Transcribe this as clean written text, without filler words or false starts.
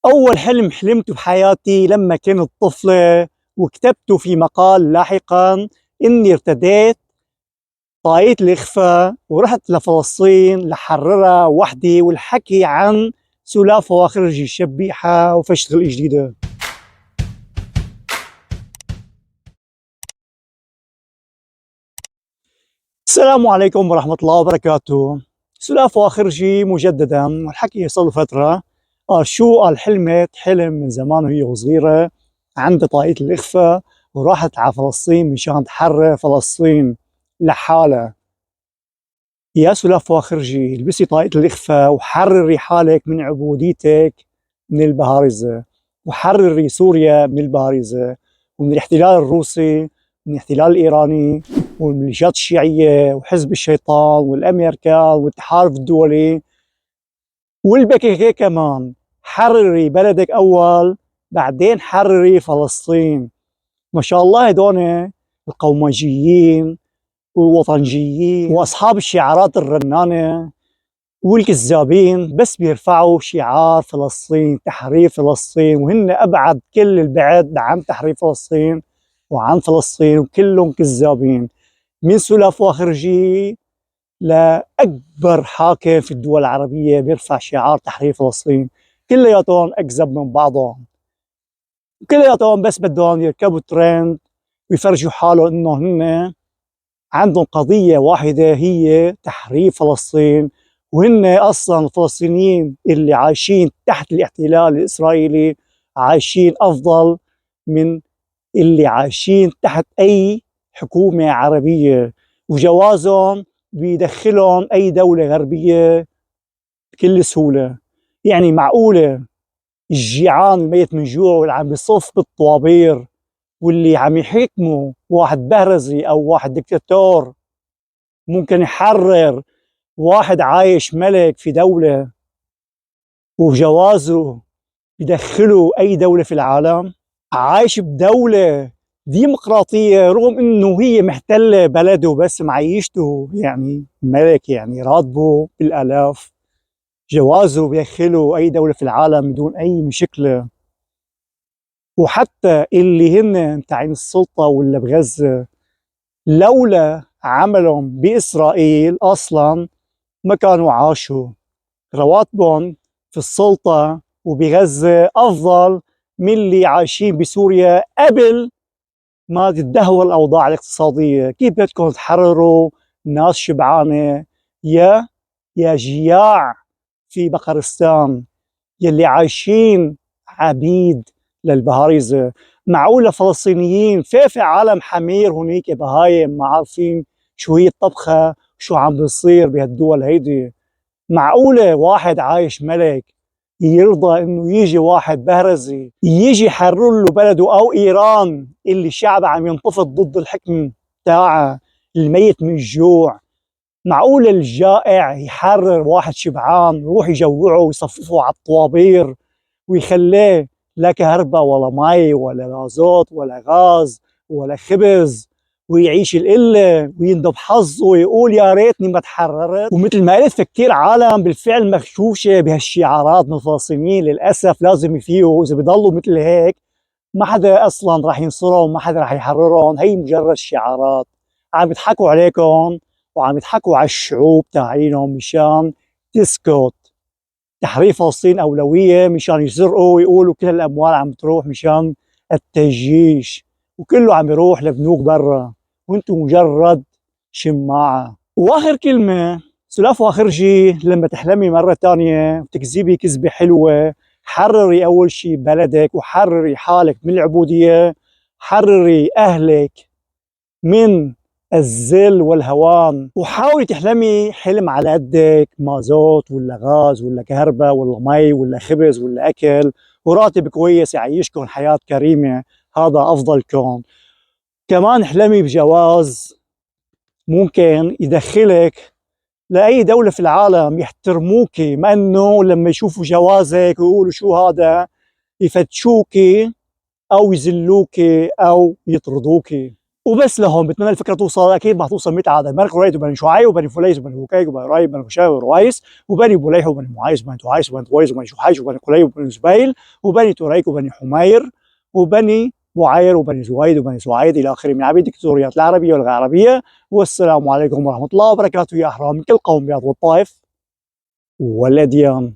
أول حلم حلمته بحياتي لما كنت طفلة، وكتبته في مقال لاحقا إني ارتديت طاقية الإخفاء ورحت لفلسطين لحررها وحدي، والحكي عن سلافة وخرجي الشبيحة وفشخ الجديدة. السلام عليكم ورحمة الله وبركاته. سلافة وخرجي مجددا، والحكي صار له فترة. قال حلمت حلم من زمان وهي صغيرة، عندها طاقية الإخفاء وراحت على فلسطين مشان تحرر فلسطين لحالها. يا سلافة وخرجي، البسي طاقية الإخفاء وحرري حالك من عبوديتك من البهارزة، وحرري سوريا من البهارزة ومن الاحتلال الروسي، من الاحتلال الإيراني والميليشيات الشيعية وحزب الشيطان والأمريكان والتحالف الدولي والبكيكي كمان. حرري بلدك أول، بعدين حرري فلسطين. ما شاء الله هدول القومجيين والوطنجيين وأصحاب الشعارات الرنانة والكذابين بس بيرفعوا شعار فلسطين، تحرير فلسطين، وهن أبعد كل البعد عن تحرير فلسطين وعن فلسطين، وكلهم كذابين. من سلافة خرجي لأكبر حاكم في الدول العربية بيرفع شعار تحرير فلسطين، كلياتهم أكذب من بعضهم، كلياتهم بس بدهم يركبوا ترند ويفرجوا حالهم إنه هن عندهم قضية واحدة هي تحرير فلسطين. وهن أصلا الفلسطينيين اللي عايشين تحت الاحتلال الإسرائيلي عايشين أفضل من اللي عايشين تحت أي حكومة عربية، وجوازهم بيدخلهم أي دولة غربية بكل سهولة. يعني معقولة الجيعان الميت من جوع واللي عم بيصف بالطوابير واللي عم يحكموا واحد بهرزي أو واحد دكتاتور ممكن يحرر واحد عايش ملك في دولة وجوازه يدخله أي دولة في العالم؟ عايش بدولة ديمقراطية رغم إنه هي محتلة بلده، بس معيشته يعني ملك، يعني راتبه بالآلاف، جوازه بيدخله أي دولة في العالم بدون أي مشكلة. وحتى اللي هن تاعين السلطة ولا بغزة، لولا عملهم بإسرائيل أصلا ما كانوا عاشوا. رواتبهم في السلطة وبغزة أفضل من اللي عايشين بسوريا قبل ما تدهور الأوضاع الاقتصادية. كيف بدكم تحرروا ناس شبعانة يا جياع في بقرستان يلي عايشين عبيد للبهارزة؟ معقولة فلسطينيين في عالم حمير هنيك بهايم ما عارفين شو هي الطبخة، شو عم بيصير بهالدول هيدي؟ معقولة واحد عايش ملك يرضى انه يجي واحد بهرزي يجي يحرر له بلده؟ او ايران اللي شعبها عم ينتفض ضد الحكم تاعها الميت من الجوع، معقولة الجائع يحرر واحد شبعان يروح يجوعه ويصففه على الطوابير ويخليه لا كهرباء ولا مي ولا مازوت ولا غاز ولا خبز، ويعيش القلة ويندب حظه ويقول يا ريتني ما تحررت؟ ومثل ما قلت في كثير عالم بالفعل مغشوشة بهالشعارات من الفلسطينيين، للأسف لازم يفيقوا. إذا بضلوا مثل هيك ما حدا أصلا راح ينصرهم، ما حدا راح يحررهم، هي مجرد شعارات عم يضحكوا عليكم وعم يضحكوا على الشعوب تاعينهم مشان تسكت. تحرير فلسطين أولوية مشان يسرقوا ويقولوا كل الأموال عم تروح مشان التجيش، وكله عم يروح لبنوك برا وانتم مجرد شماعة. وآخر كلمة سلاف وآخرجي، لما تحلمي مرة تانية وتكذبي كذبة حلوة، حرري أول شي بلدك وحرري حالك من العبودية، حرري أهلك من الذل والهوان، وحاولي تحلمي حلم على قدك، مازوت ولا غاز ولا كهرباء ولا مي ولا خبز ولا أكل وراتب كويس يعيشكم حياة كريمة، هذا أفضل كون. كمان احلمي بجواز ممكن يدخلك لأي دولة في العالم يحترموكي، ما أنه لما يشوفوا جوازك ويقولوا شو هذا يفتشوكي أو يذلوكي أو يطردوكي. وبس لهون بتمنى الفكره توصل، اكيد ما توصل 100 عدد. بني قريت وبني شعيب وبني فليس وبني بكيك وبني رايب وبني خشاوي ورويس وبني بليح وبني معايس وبني تعايس وبني طويس وبني شحيش وبني قليب وبني زبيل وبني تريك وبني حمير وبني بعير وبني زويد وبني سعيد الى اخره من عبيد الدكتوريات العربيه والغير عربيه. والسلام عليكم ورحمه الله وبركاته يا احرار من كل قوم بيض والطائف والاديان.